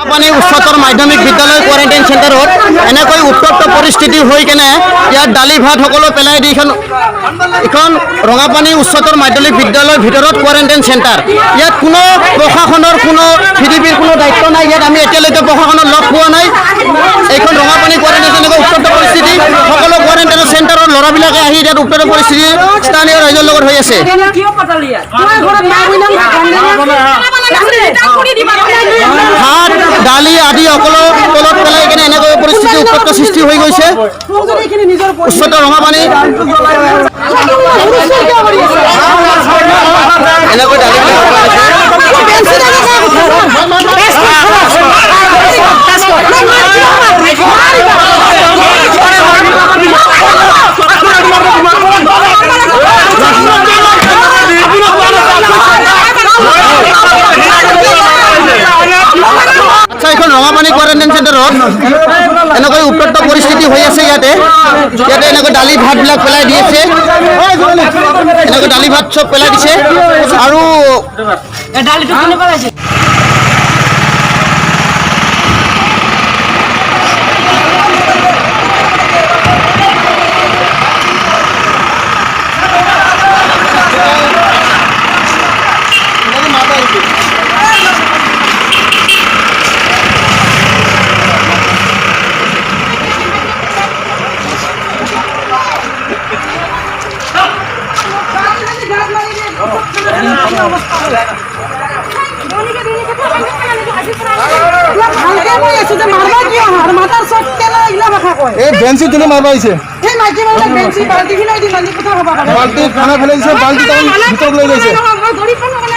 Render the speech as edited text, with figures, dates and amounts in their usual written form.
পানী উচ্চতৰ মাধ্যমিক বিদ্যালয় কোৱাৰেণ্টাইন চেণ্টাৰত এনেকৈ উত্তপ্ত পৰিস্থিতি হৈ কেনে ইয়াত দালি ভাত সকলো পেলাই দি এখন ৰঙাপানী উচ্চতৰ মাধ্যমিক বিদ্যালয়ৰ ভিতৰত কোৱাৰেণ্টাইন চেণ্টাৰ। ইয়াত কোনো প্ৰশাসনৰ কোনো ভিডিপিৰ কোনো দায়িত্ব নাই। ইয়াত আমি এতিয়ালৈকে প্ৰশাসনক লগ পোৱা নাই। এইখন ৰঙাপানী কোৱাৰেণ্টাইন এনেকৈ উত্তপ্ত পৰিস্থিতি, সকলো কোৱাৰেণ্টাইন চেণ্টাৰৰ ল'ৰাবিলাকে আহি ইয়াত উত্তপ্ত পৰিস্থিতি স্থানীয় ৰাইজৰ লগত হৈ আছে। ভাত দালি আদি সকলো তলত পেলাই কিনে এনেকৈ পৰিস্থিতি উত্তপ্ত সৃষ্টি হৈ গৈছে। উচ্চতৰ ৰঙাপানী এনেকৈ দালি এখন ৰঙাপানী কোৱাৰেণ্টাইন চেণ্টাৰত এনেকৈ উত্তপ্ত পৰিস্থিতি হৈ আছে। ইয়াতে এনেকৈ দালি ভাতবিলাক পেলাই দি আছে। এনেকৈ দালি ভাত চব পেলাই দিছে আৰু বেঞ্চি তুলি মাৰবা আইছে, বাল্টি খানা ফেলে দিছে, বাল্টি ভিতৰ লৈ গৈছে।